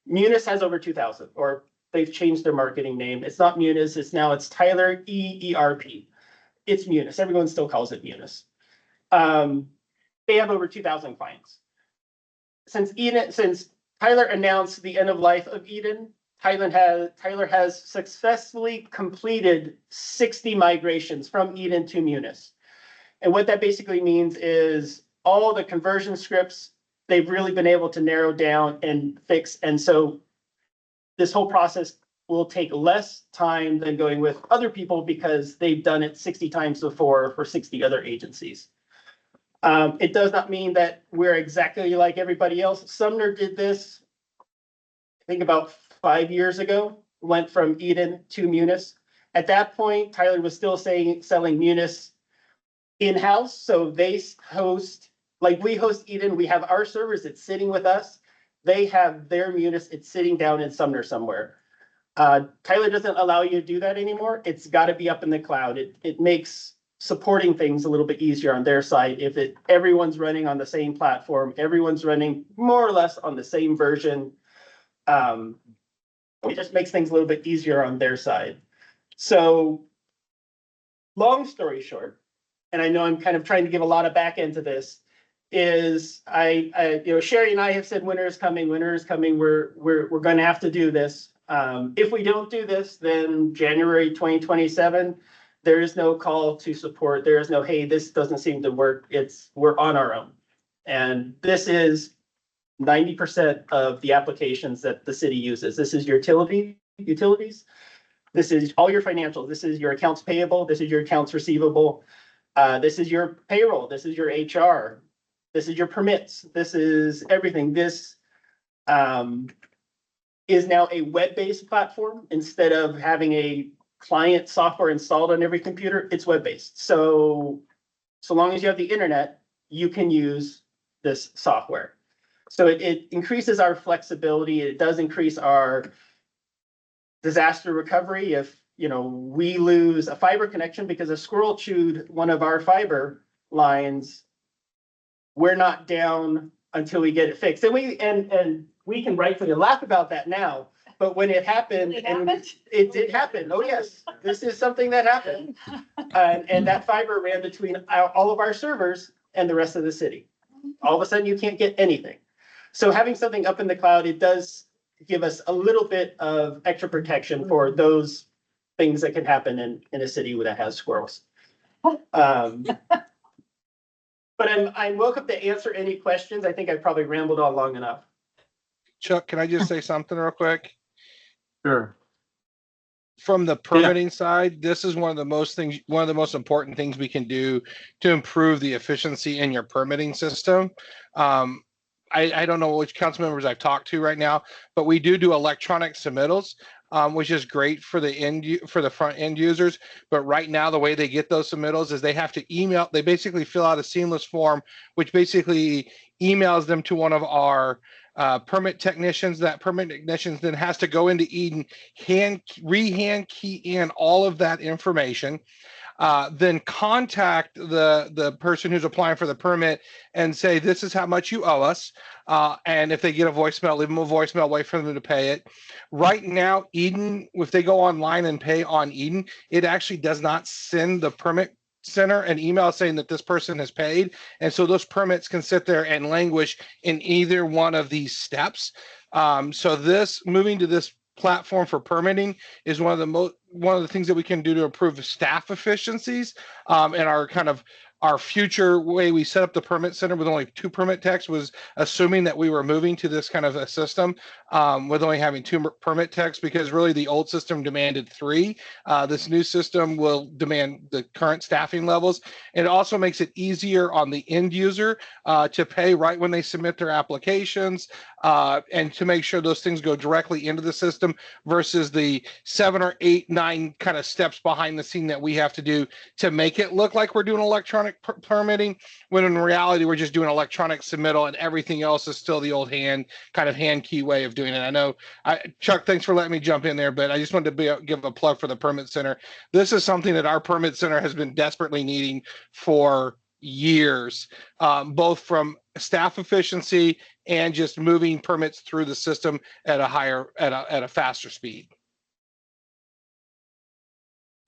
Munis has over 2,000, or they've changed their marketing name. It's not Munis, it's Tyler ERP. It's Munis, everyone still calls it Munis. They have over 2,000 clients. Since Tyler announced the end of life of Eden, Tyler has successfully completed 60 migrations from Eden to Munis. And what that basically means is all the conversion scripts, they've really been able to narrow down and fix. And so this whole process will take less time than going with other people because they've done it 60 times before for 60 other agencies. It does not mean that we're exactly like everybody else. Sumner did this, I think about 5 years ago, went from Eden to Munis. At that point, Tyler was still selling Munis in-house. So they host, like we host Eden, we have our servers, it's sitting with us. They have their Munis, it's sitting down in Sumner somewhere. Tyler doesn't allow you to do that anymore. It's got to be up in the cloud. It makes supporting things a little bit easier on their side. If everyone's running on the same platform, everyone's running more or less on the same version. It just makes things a little bit easier on their side. So long story short, and I know I'm kind of trying to give a lot of back end to this, is Sherry and I have said winter is coming, we're going to have to do this. If we don't do this, then January 2027, there is no call to support. There is no, hey, this doesn't seem to work. We're on our own. And this is 90% of the applications that the city uses. This is utilities. This is all your financials. This is your accounts payable. This is your accounts receivable. This is your payroll. This is your HR. This is your permits. This is everything. This is now a web-based platform instead of having a client software installed on every computer. It's web-based. So long as you have the internet, you can use this software. So it increases our flexibility. It does increase our disaster recovery. If, you know, we lose a fiber connection because a squirrel chewed one of our fiber lines, we're not down until we get it fixed. And we can rightfully laugh about that now, but when it happened, it did happen. Oh, yes, this is something that happened. And that fiber ran between all of our servers and the rest of the city. All of a sudden, you can't get anything. So having something up in the cloud, it does give us a little bit of extra protection for those things that can happen in a city that has squirrels. But I'm welcome to answer any questions. I think I probably rambled on long enough. Chuck, can I just say something real quick? Sure. From the permitting side, this is one of the most important things we can do to improve the efficiency in your permitting system. I don't know which council members I've talked to right now, but we do electronic submittals, which is great for the front end users. But right now, the way they get those submittals is they have to email. They basically fill out a seamless form, which basically emails them to one of our permit technicians. That permit technician then has to go into Eden, hand key in all of that information. Then contact the person who's applying for the permit and say, this is how much you owe us. And if they get a voicemail, leave them a voicemail, wait for them to pay it. Right now, Eden, if they go online and pay on Eden, it actually does not send the permit center an email saying that this person has paid. And so those permits can sit there and languish in either one of these steps. So moving to this platform for permitting is one of the things that we can do to improve staff efficiencies, and our future way we set up the permit center with only 2 permit techs was assuming that we were moving to this kind of a system with only having 2 permit techs, because really the old system demanded 3. This new system will demand the current staffing levels. It also makes it easier on the end user to pay right when they submit their applications, and to make sure those things go directly into the system versus the 7 or 8, 9 kind of steps behind the scene that we have to do to make it look like we're doing electronic permitting, when in reality we're just doing electronic submittal and everything else is still the old hand key way of doing it. I know, Chuck, thanks for letting me jump in there, but I just wanted to give a plug for the permit center. This is something that our permit center has been desperately needing for years, both from staff efficiency and just moving permits through the system at a faster speed.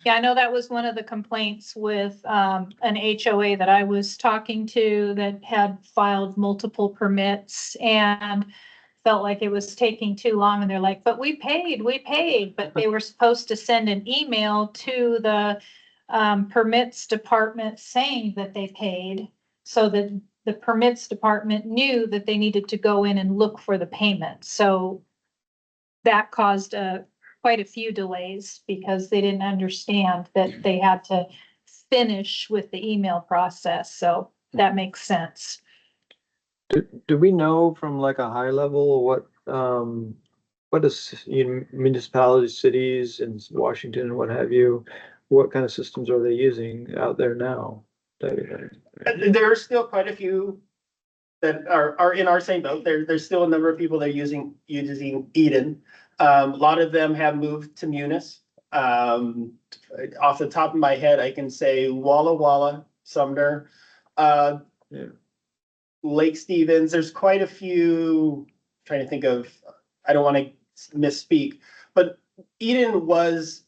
Yeah, I know that was one of the complaints with an HOA that I was talking to that had filed multiple permits and felt like it was taking too long. And they're like, but we paid, but they were supposed to send an email to the permits department saying that they paid, so that the permits department knew that they needed to go in and look for the payment. So that caused quite a few delays because they didn't understand that they had to finish with the email process. So that makes sense. Do we know from like a high level what is municipalities, cities in Washington and what have you, what kind of systems are they using out there now? There are still quite a few that are in our same boat. There's still a number of people that are using Eden. A lot of them have moved to Munis. Off the top of my head, I can say Walla Walla, Sumner, Lake Stevens. There's quite a few. Trying to think of. I don't want to misspeak, but Eden was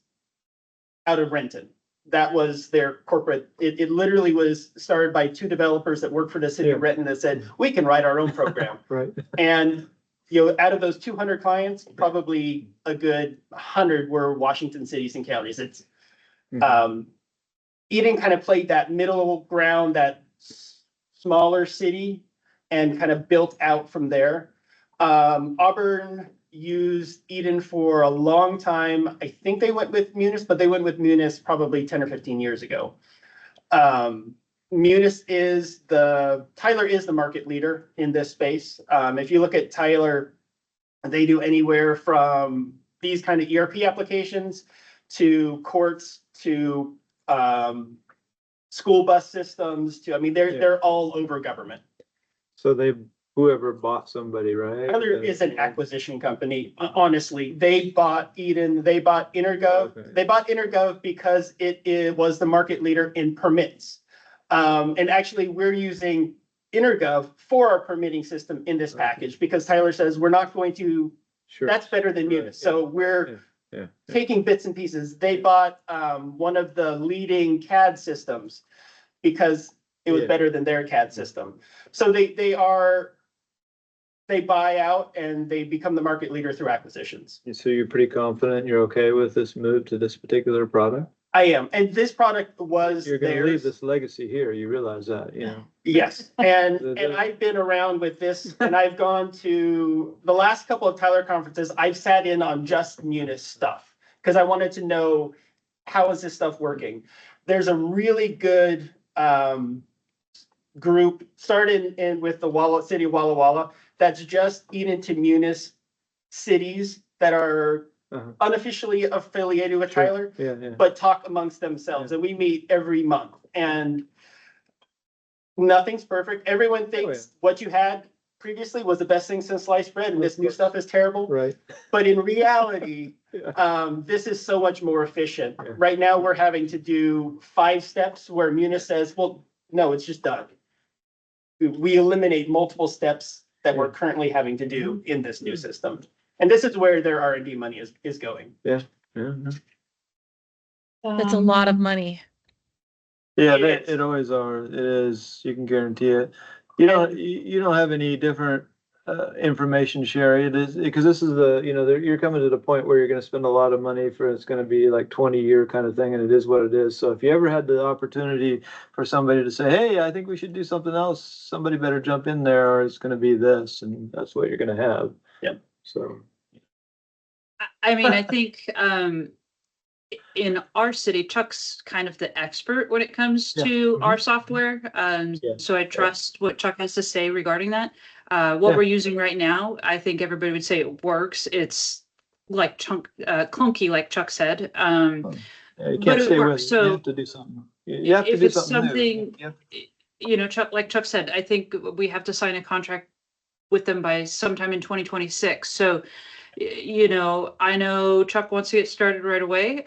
out of Renton. That was their corporate. It literally was started by 2 developers that worked for the city of Renton that said, we can write our own program. Right. And out of those 200 clients, probably a good 100 were Washington cities and counties. It's Eden kind of played that middle ground, that smaller city, and kind of built out from there. Auburn used Eden for a long time. I think they went with Munis, but they went with Munis probably 10 or 15 years ago. Munis Tyler is the market leader in this space. If you look at Tyler, they do anywhere from these kind of ERP applications to courts to school bus systems to, I mean, they're all over government. So whoever bought somebody, right? Tyler is an acquisition company. Honestly, they bought Eden, they bought Intergov. Okay. They bought Intergov because it was the market leader in permits. And actually, we're using Intergov for our permitting system in this package because Tyler says we're not going to, Sure. that's better than Munis. So we're Yeah. taking bits and pieces. They bought one of the leading CAD systems because it was Yeah. better than their CAD system. So they buy out and they become the market leader through acquisitions. So you're pretty confident you're okay with this move to this particular product? I am. And this product was You're gonna leave theirs. this legacy here, you realize that, you know? Yes, and The- I've been around with this and I've gone to the last couple of Tyler conferences. I've sat in on just Munis stuff because I wanted to know how is this stuff working. There's a really good group started in with the city of Walla Walla that's just Eden to Munis cities that are Uh-huh. unofficially affiliated with Sure. Tyler, Yeah. but talk amongst themselves. And we meet every month and nothing's perfect. Everyone thinks what you had previously was the best thing since sliced bread and this new stuff is terrible. Right. But in reality, Yeah. this is so much more efficient. Yeah. Right now, we're having to do 5 steps where Munis says, well, no, it's just done. We eliminate multiple steps that we're currently having to do in this new system. And this is where their R&D money is going. Yeah. That's a lot of money. Yeah, It is. it always are. It is, you can guarantee it. You don't have any different information sharing. It is, because this is you're coming to the point where you're gonna spend a lot of money it's gonna be like 20-year kind of thing, and it is what it is. So if you ever had the opportunity for somebody to say, hey, I think we should do something else, somebody better jump in there, or it's gonna be this, and that's what you're gonna have. Yep. So. I mean, I think in our city, Chuck's kind of the expert when it comes to our software. Yeah. So I trust what Chuck has to say regarding that. What Yeah. we're using right now, I think everybody would say it works. It's like clunky, like Chuck said. Yeah, you But can't it stay with works, it. so You have to do something. You have to if do it's something new. something, Chuck, like Chuck said, I think we have to sign a contract with them by sometime in 2026. So, I know Chuck wants to get started right away.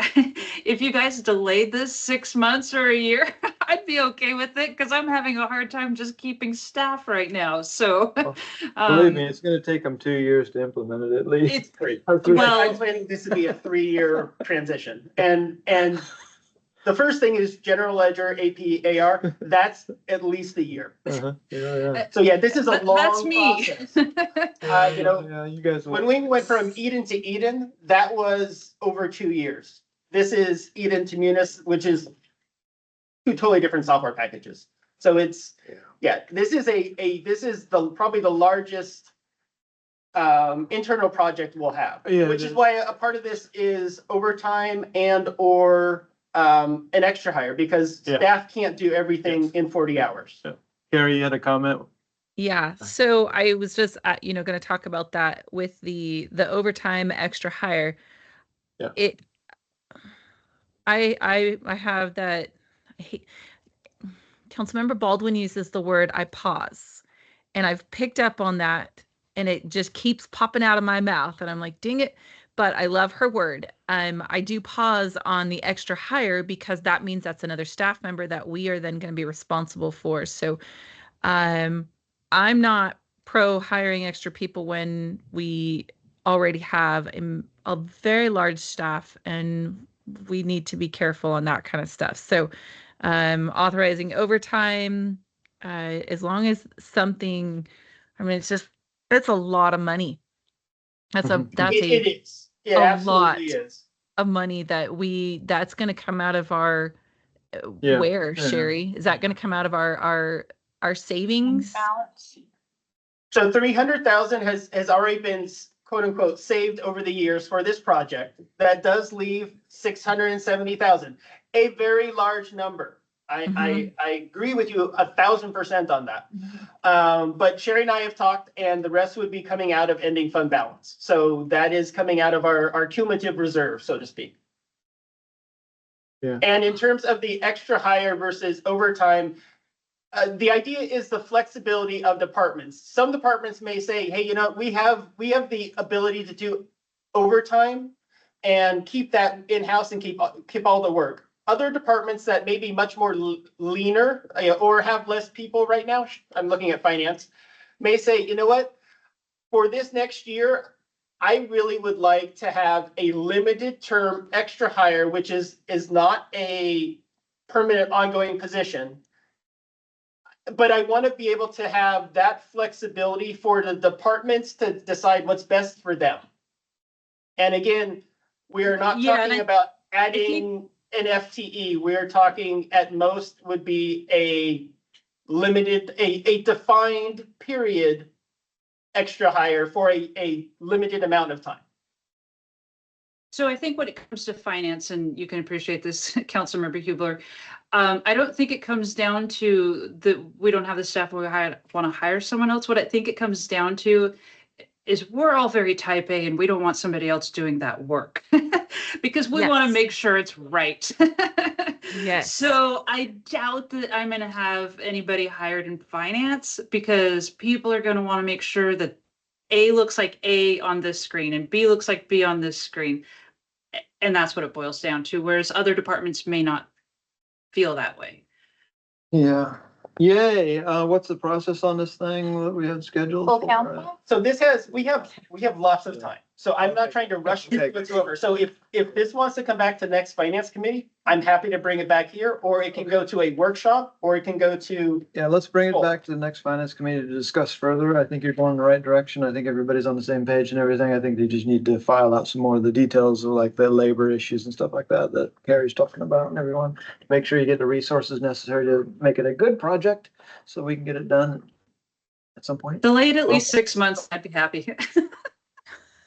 If you guys delayed this 6 months or a year, I'd be okay with it because I'm having a hard time just keeping staff right now. So, Believe me, it's gonna take them 2 years to implement it at least. it's Great. Or three. Well- I'm planning this to be a 3-year transition. And the first thing is general ledger, AP, AR. That's at least a year. Uh-huh. Yeah. So yeah, this is a long That's me. process. Yeah, you guys will. When we went from Eden to Eden, that was over 2 years. This is Eden to Munis, which is 2 totally different software packages. So this is probably the largest internal project we'll have. Yeah, Which it is is. why a part of this is overtime and or an extra hire because Yeah. staff can't do everything in 40 hours. Carrie, you had a comment? Yeah. So I was just, going to talk about that with the overtime extra hire. Yeah. I have that. Councilmember Baldwin uses the word I pause, and I've picked up on that, and it just keeps popping out of my mouth, and I'm like, dang it. But I love her word. I do pause on the extra hire because that means that's another staff member that we are then going to be responsible for. So I'm not pro hiring extra people when we already have a very large staff, and we need to be careful on that kind of stuff. So authorizing overtime, as long as something, I mean, it's a lot of money. That's It is. It a absolutely lot. is. of money that's going to come out of our Yeah. where, Yeah. Sherry? Is that going to come out of our savings? So 300,000 has already been quote unquote saved over the years for this project, that does leave 670,000, a very large number. I agree with you 1,000% on that. But Sherry and I have talked, and the rest would be coming out of ending fund balance. So that is coming out of our cumulative reserve, so to speak. Yeah. And in terms of the extra hire versus overtime, the idea is the flexibility of departments. Some departments may say, hey, we have the ability to do overtime and keep that in-house and keep all the work. Other departments that may be much more leaner or have less people right now, I'm looking at finance, may say, you know what, for this next year, I really would like to have a limited term extra hire, which is not a permanent ongoing position. But I want to be able to have that flexibility for the departments to decide what's best for them. And again, we are not talking about adding an FTE. We're talking at most would be a limited, a defined period extra hire for a limited amount of time. So I think when it comes to finance, and you can appreciate this, Councilmember Hubler, I don't think it comes down to we don't have the staff, we want to hire someone else. What I think it comes down to is we're all very type A and we don't want somebody else doing that work because we want to make sure it's right. Yes. So I doubt that I'm going to have anybody hired in finance because people are going to want to make sure that A looks like A on this screen and B looks like B on this screen. And that's what it boils down to. Whereas other departments may not feel that way. Yeah. Yay. What's the process on this thing that we have scheduled? Full for? council? So this we have lots of time. So I'm not trying to rush it over. So if this wants to come back to next finance committee, I'm happy to bring it back here, or it can go to a workshop, or it can go to. Yeah, let's bring it back to the next finance committee to discuss further. I think you're going in the right direction. I think everybody's on the same page and everything. I think they just need to file out some more of the details of like the labor issues and stuff like that Carrie's talking about, and everyone. Make sure you get the resources necessary to make it a good project so we can get it done at some point. Delayed at least 6 months, I'd be happy.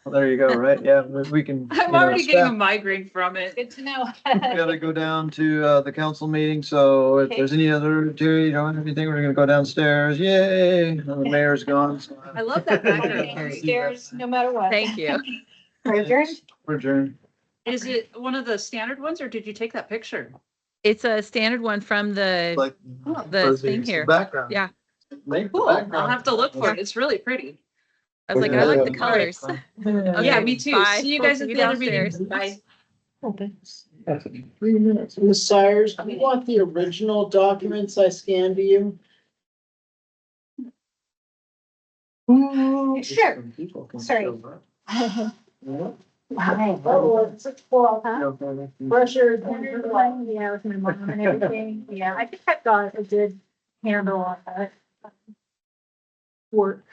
Well, there you go, right? Yeah, we can. I'm already getting a migrine from it. Good to know. We gotta go down to the council meeting, so if there's any other, you don't have anything, we're gonna go downstairs. Yay! The mayor's gone. So I love that background, Carrie. Downstairs, no matter what. Thank you. We're adjourned? We're adjourned. Is it one of the standard ones or did you take that picture? It's a standard one from the Like the thing here. background. Yeah. Make the Cool. I'll background. have to look for it. It's really pretty. I was like, I like the colors. Yeah, me too. Bye. See you We'll guys see at you the other meeting. downstairs. Bye. 3 minutes. Ms. Sires, do you want the original documents I scanned to you? Sure. Sorry. Oh, it's such cool, huh? Brusher, yeah, with my mom and everything. Yeah, I think I've got a good handle on that. Work.